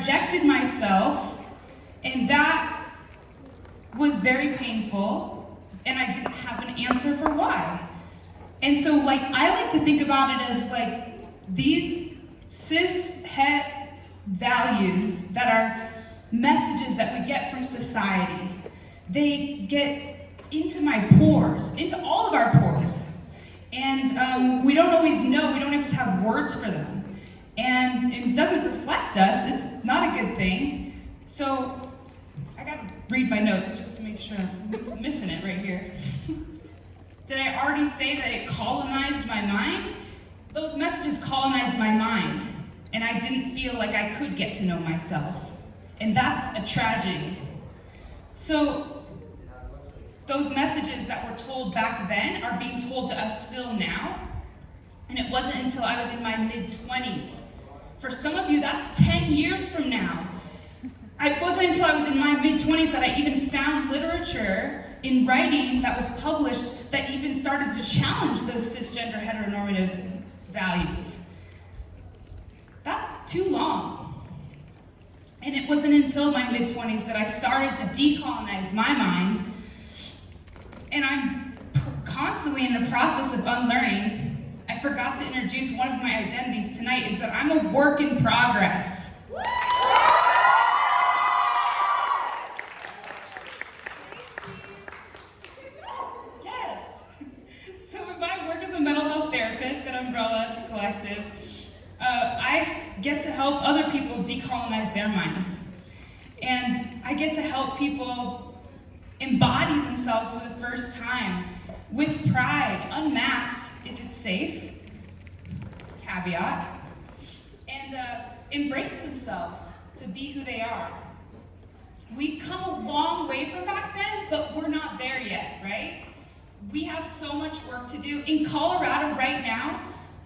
rejected myself, and that was very painful, and I didn't have an answer for why. And so I like to think about it as these cis-het values that are messages that we get from society. They get into my pores, into all of our pores. And we don't always know, we don't always have words for them. And it doesn't reflect us, it's not a good thing. So I gotta read my notes just to make sure I'm missing it right here. Did I already say that it colonized my mind? Those messages colonized my mind, and I didn't feel like I could get to know myself. And that's a tragedy. So those messages that were told back then are being told to us still now. And it wasn't until I was in my mid-20s. For some of you, that's 10 years from now. It wasn't until I was in my mid-20s that I even found literature in writing that was published that even started to challenge those cisgender heteronormative values. That's too long. And it wasn't until my mid-20s that I started to decolonize my mind. And I'm constantly in the process of unlearning. I forgot to introduce one of my identities tonight, is that I'm a work in progress. Yes. So if I work as a mental health therapist at Umbrella Collective, I get to help other people decolonize their minds. And I get to help people embody themselves for the first time with pride, unmasked if it's safe, caveat, and embrace themselves to be who they are. We've come a long way from back then, but we're not there yet, right? We have so much work to do. In Colorado right now,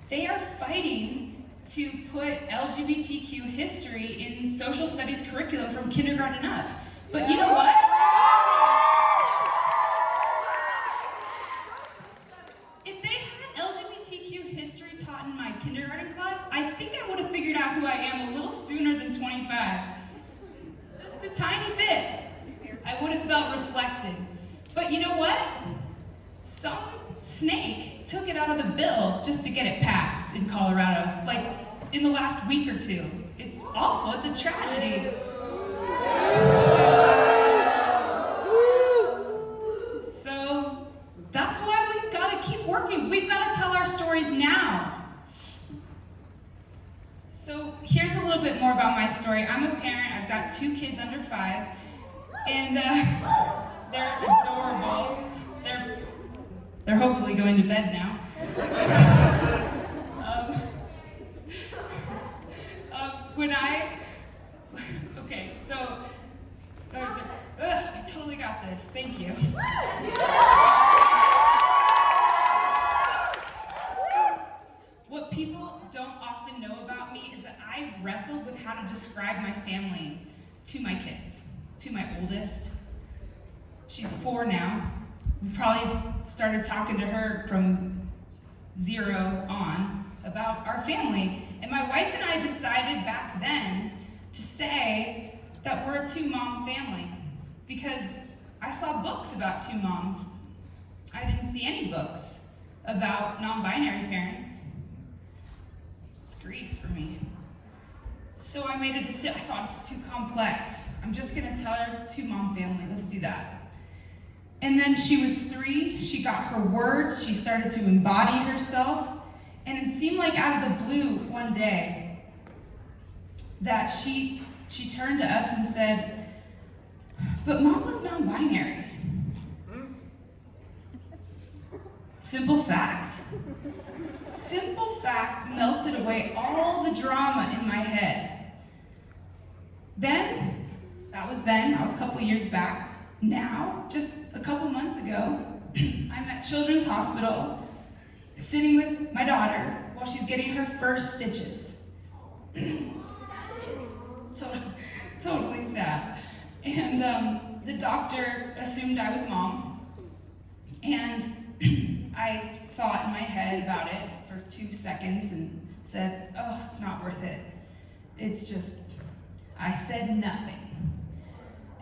they are fighting to put LGBTQ history in social studies curriculum from kindergarten up. But you know what? If they had LGBTQ history taught in my kindergarten class, I think I would have figured out who I am a little sooner than 25. Just a tiny bit. I would have felt reflected. But you know what? Some snake took it out of the bill just to get it passed in Colorado, in the last week or two. It's awful, it's a tragedy. So that's why we've got to keep working. We've got to tell our stories now. So here's a little bit more about my story. I'm a parent, I've got 2 kids under 5, and they're adorable. They're hopefully going to bed now. I totally got this. Thank you. What people don't often know about me is that I've wrestled with how to describe my family to my kids, to my oldest. She's 4 now. We probably started talking to her from 0 on about our family. And my wife and I decided back then to say that we're a 2-mom family because I saw books about 2 moms. I didn't see any books about non-binary parents. It's grief for me. So I made a decision. I thought it's too complex. I'm just gonna tell her 2-mom family, let's do that. And then she was 3, she got her words, she started to embody herself, and it seemed like out of the blue one day that she turned to us and said, but Mom was non-binary. Simple fact. Simple fact melted away all the drama in my head. That was a couple years back. Now, just a couple months ago, I'm at Children's Hospital, sitting with my daughter while she's getting her first stitches. Totally sad. And the doctor assumed I was Mom, and I thought in my head about it for 2 seconds and said, oh, it's not worth it. It's just, I said nothing.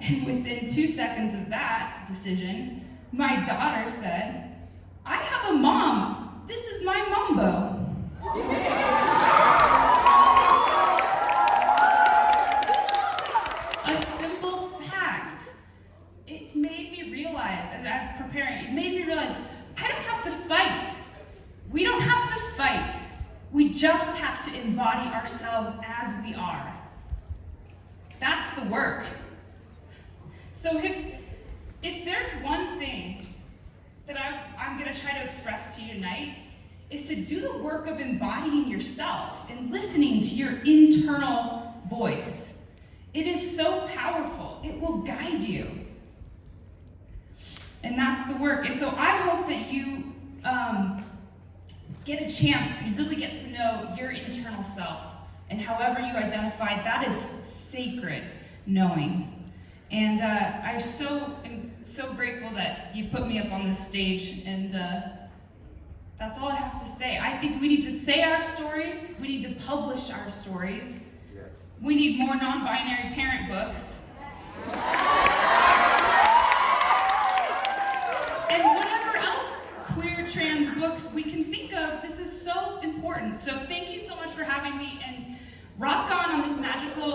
And within 2 seconds of that decision, my daughter said, I have a mom. This is my mumbo. A simple fact. It made me realize, and as preparing, it made me realize I don't have to fight. We don't have to fight. We just have to embody ourselves as we are. That's the work. So if there's one thing that I'm going to try to express to you tonight, is to do the work of embodying yourself and listening to your internal voice. It is so powerful. It will guide you. And that's the work. And so I hope that you get a chance to really get to know your internal self. And however you identify, that is sacred knowing. And I'm so grateful that you put me up on this stage, and that's all I have to say. I think we need to say our stories, we need to publish our stories, we need more non-binary parent books, and whatever else queer trans books we can think of. This is so important. So thank you so much for having me, and rock on this magical